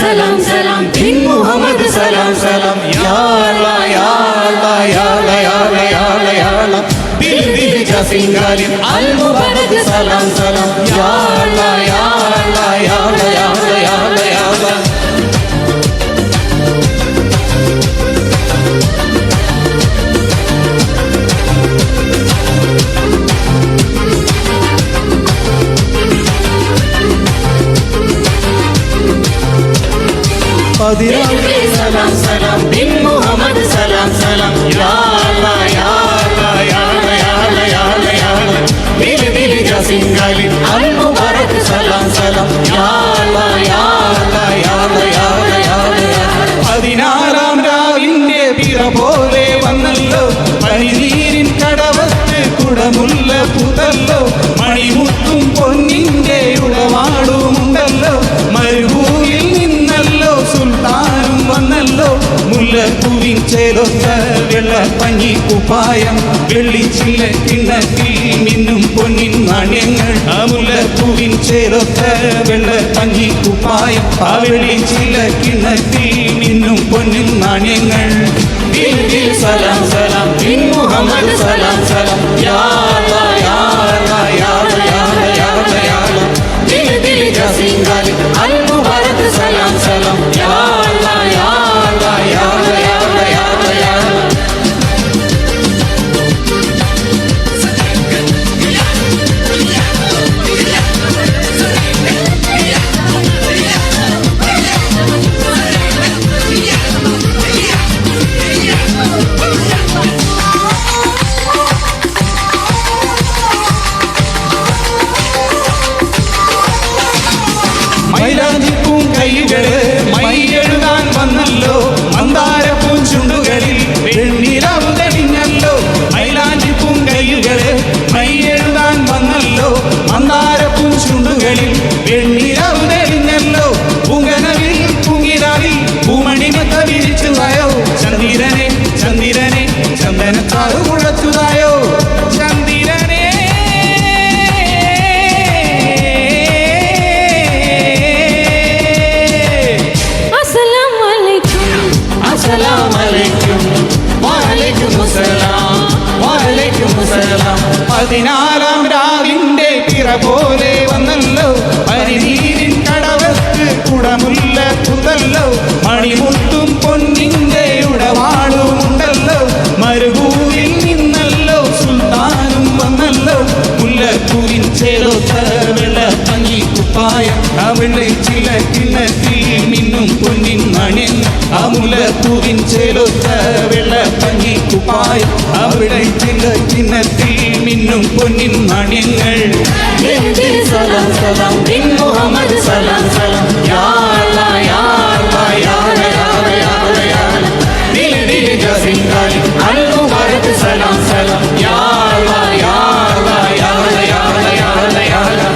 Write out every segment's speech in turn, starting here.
സലാം സലാം bin Muhammad സലാം സലാം യാ അല്ലാ യാ അല്ലാ യാ അല്ലാ യാ അല്ലാ യാ അല്ലാ യാ അല്ലാ ദിൽ ദിൽ ജസിംഗാലിൻ അൽ മുബാരക് സലാം സലാം യാ അല്ലാ യാ അല്ലാ യാ അല്ലാ യാ അല്ലാ യാ അല്ലാ യാ അല്ലാ സലാം സലാം bin Muhammad സലാം സലാം യാ അല്ലാ യാ അല്ലാ യാ അല്ലാ യാ അല്ലാ യാ അല്ലാ യാ അല്ലാ ദിൽ ദിൽ ജസിംഗാലിൻ അൽ മുബാരക് സലാം സലാം യാ അല്ലാ യാ അല്ലാ യാ അല്ലാ യാ അല്ലാ യാ അല്ലാ 16-ാം രാവിന്റെ പിറ പോലെ വന്നല്ലോ പനിനീരിൻ കടവത്ത് കുടമുല്ല പുതല്ലോ മണിമുത്തും പൊന്നിന്റെ ഉളവാടുമുണ്ടല്ലോ മരുഭൂമിയിൽ നിന്നല്ലോ സുൽത്താനും വന്നല്ലോ മുല്ലപ്പൂവിൻ ചേലൊത്ത വെള്ളപ്പഞ്ഞി കുപ്പായം വെള്ളിച്ചില്ല കിണ്ണത്തിൽ മിന്നും പൊന്നിൻ നാണ്യങ്ങൾ ആ മുല്ലപ്പൂവിൻ ചേലൊത്ത വെള്ളപ്പഞ്ഞി കുപ്പായം ആ വെള്ളിച്ചില്ല കിണ്ണത്തിൽ മിന്നും പൊന്നിൻ നാണ്യങ്ങൾ ദിൽ ദിൽ സലാം സലാം ബിൻ മുഹമ്മദ് സലാം സലാം യാ അല്ലാ യാ അല്ലാ യാ അല്ലാ യാ അല്ലാ യാ അല്ലാ യാ അല്ലാ ദിൽ ദിൽ ജസിംഗാലിൻ അൽ മുബാരക് സലാം സലാം യാ അല്ലാ യാ അല്ലാ യാ അല്ലാ യാ അല്ലാ യാ അല്ലാ യാ അല്ലാ മൈലാഞ്ചിപ്പൂം കൈകള് മൈയെഴുതാൻ വന്നല്ലോ മന്ദാരപ്പൂം ചുണ്ടുകളിൽ വെണ്ണിലാവ് തെളിഞ്ഞല്ലോ മൈലാഞ്ചിപ്പൂം കൈകള് മൈയെഴുതാൻ വന്നല്ലോ മന്ദാരപ്പൂം ചുണ്ടുകളിൽ വെണ്ണിലാവ് തെളിഞ്ഞല്ലോ പൂങ്കനവിൽ പൂങ്കിരാവിൽ പൂമണിമത്ത വിരിച്ചുതായോ ചന്ദ്രനെ ചന്ദ്രനെ ചന്ദനത്താറ് കുഴച്ചുതായോ ചന്ദ്രനെ സലാം അലൈക്കും വഅലൈക്കും സലാം വഅലൈക്കും സലാം 16-ാം രാവിന്റെ പിറ പോലെ വന്നല്ലോ പനിനീരിൻ കടവത്ത് കുടമുല്ല പുതല്ലോ മണിമുത്തും പൊന്നിന്റെ ഉടവാളുമുണ്ടല്ലോ മരുഭൂമിയിൽ നിന്നല്ലോ സുൽത്താനും വന്നല്ലോ മുല്ലപ്പൂവിൻ ചേലൊത്ത വെള്ളപ്പഞ്ഞി കുപ്പായം ആ വെള്ളിച്ചില്ല കിണ്ണത്തിൽ മിന്നും പൊന്നിൻ നാണ്യങ്ങൾ ആ മുല്ലപ്പൂവിൻ ചേലൊത്ത വെള്ളപ്പഞ്ഞി കുപ്പായം ആ വെള്ളിച്ചില്ല കിണ്ണത്തിൽ മിന്നും പൊന്നിൻ നാണ്യങ്ങൾ സലാം സലാം ബിൻ മുഹമ്മദ് സലാം സലാം യാ അല്ലാ യാ അല്ലാ യാ അല്ലാ യാ അല്ലാ യാ അല്ലാ യാ അല്ലാ ദിൽ ദിൽ ജസിംഗാലിൻ അൽ മുബാരക് സലാം സലാം യാ അല്ലാ യാ അല്ലാ യാ അല്ലാ യാ അല്ലാ യാ അല്ലാ യാ അല്ലാ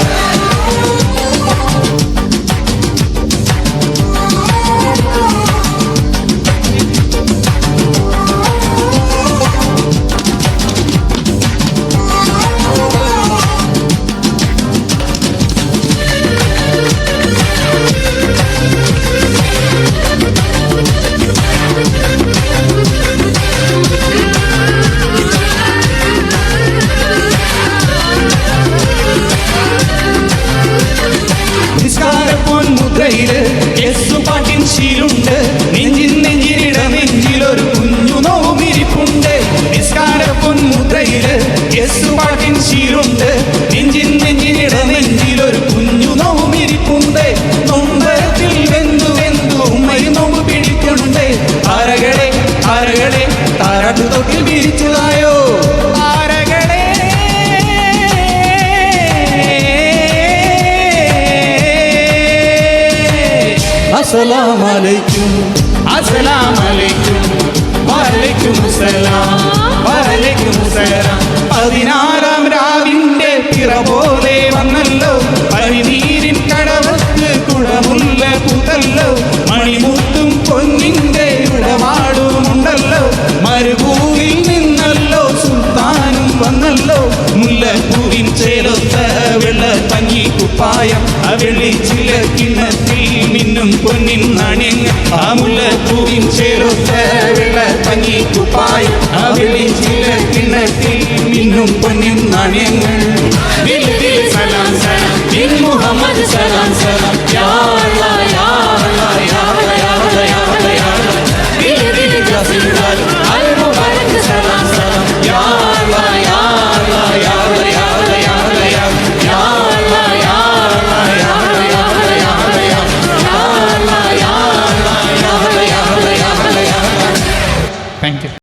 യേശുപാട്ടിൻ ശീലുണ്ട് നെഞ്ചിൻ നെഞ്ചിരിട നെഞ്ചിലൊരു കുഞ്ഞു നോവുമിരിപ്പുണ്ട് നിസ്കാരപ്പൊൻമുദ്രയില് യേശുപാട്ടിൻ ശീലുണ്ട് നെഞ്ചിൻ നെഞ്ചിരിട നെഞ്ചിലൊരു കുഞ്ഞു നോവുമിരിപ്പുണ്ട് നൊമ്പരത്തിൽ വെന്തു വെന്തു ഉമ്മയും നോമ്പ് പിടിക്കുന്നുണ്ട് താരകളെ താരകളെ താരാട്ടു തൊട്ടിൽ വിരിച്ചതായോ താരകളെ അസ്സലാമു അലൈക്കും അസ്സലാമു അലൈക്കും വഅലൈക്കും സലാം വഅലൈക്കും സലാം 16-ാം രാവിന്റെ പിറ പോലെ വന്നല്ലോ പനിനീരിൻ കടവത്ത് കുടമുല്ല പുതല്ലോ മണിമുത്തും പൊന്നിന്റെ ഉടവാടുമുണ്ടല്ലോ മരുഭൂമിയിൽ നിന്നല്ലോ സുൽത്താനും വന്നല്ലോ മുല്ലപ്പൂവിൻ ചേലൊത്ത വെള്ളപ്പഞ്ഞി കുപ്പായം ആ വെള്ളിച്ചില്ല കിണ്ണത്തിൽ മിന്നും പൊന്നിൻ നാണ്യങ്ങൾ ആ മുല്ലപ്പൂവിൻ ചേർത്ത വെള്ള പഞ്ഞി കുപ്പായം ആ വെള്ളി ചില കിണ്ണത്തിൽ മിന്നും പൊന്നിൻ നാണ്യങ്ങൾ